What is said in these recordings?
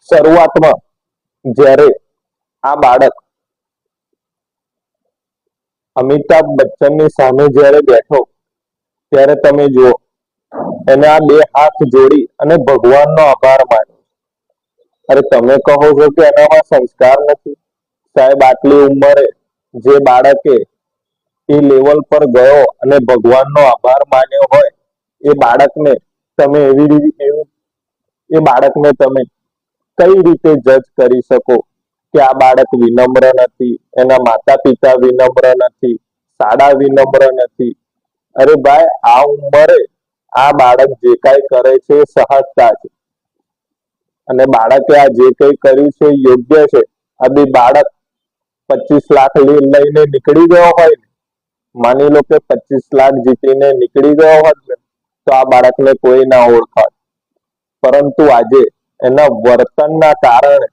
શરૂઆતમાં જ્યારે આ બાળક અમિતાભ બચ્ચનની સામે જ્યારે બેઠો ત્યારે તમે જુઓ એને આ બે હાથ જોડી અને ભગવાનનો આભાર માન્યો. અરે તમે કહો છો કે એનામાં સંસ્કાર નથી. સાહેબ, આટલી ઉંમરે જે બાળકે એ લેવલ પર ગયો અને ભગવાનનો આભાર માન્યો હોય એ બાળકને તમે એ બાળકને તમે કઈ રીતે જજ કરી શકો કે આ બાળક વિનમ્ર નથી, એના માતા પિતા વિનમ્ર નથી, શાળા વિનમ્ર નથી? અરે ભાઈ, આ ઉંમરે આ બાળક જે કાંઈ કરે છે એ સહજતા છે અને બાળકે આ જે કંઈ કર્યું છે એ યોગ્ય છે. આ બી બાળક 25 લાખ લઈને નીકળી ગયો હોય ને, માની લો કે 25 લાખ જીતીને નીકળી ગયો હોત ને તો આ બાળકને કોઈ ના ઓળખાત. પરંતુ આજે એના વર્તનના કારણે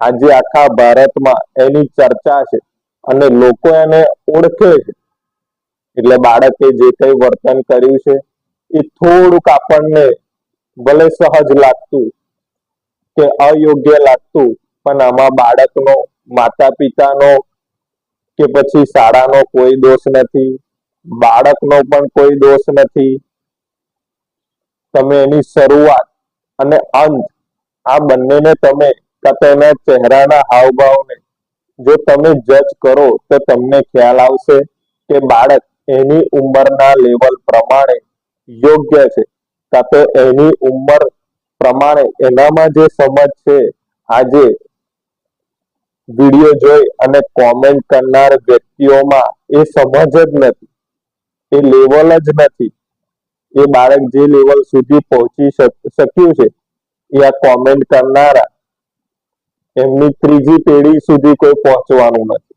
આજે આખા ભારતમાં એની ચર્ચા છે અને લોકો એને ઓળખે છે. એટલે બાળકે જે કઈ વર્તન કર્યું છે એ થોડુંક આપણને ભલે સહજ લાગતું કે અયોગ્ય લાગતું, પણ આમાં બાળકનો, માતા પિતાનો કે પછી શાળાનો કોઈ દોષ નથી, બાળકનો પણ કોઈ દોષ નથી. તમે એની શરૂઆત અને અંત આ બંનેને તમે કાં તો એના ચહેરાના હાવભાવને જો તમે જજ કરો તો તમને ખ્યાલ આવશે કે બાળક એની ઉંમરના લેવલ પ્રમાણે યોગ્ય છે, કાં તો એની ઉંમર પ્રમાણે એનામાં જે સમજ છે આજે વિડીયો જોઈ અને કોમેન્ટ કરનાર વ્યક્તિઓમાં એ સમજ જ નથી, એ લેવલ જ નથી. એ બાળક જે લેવલ સુધી પહોંચી શક્યું છે એ આ કોમેન્ટ કરનારા એમની ત્રીજી પેઢી સુધી કોઈ પહોંચવાનું નથી.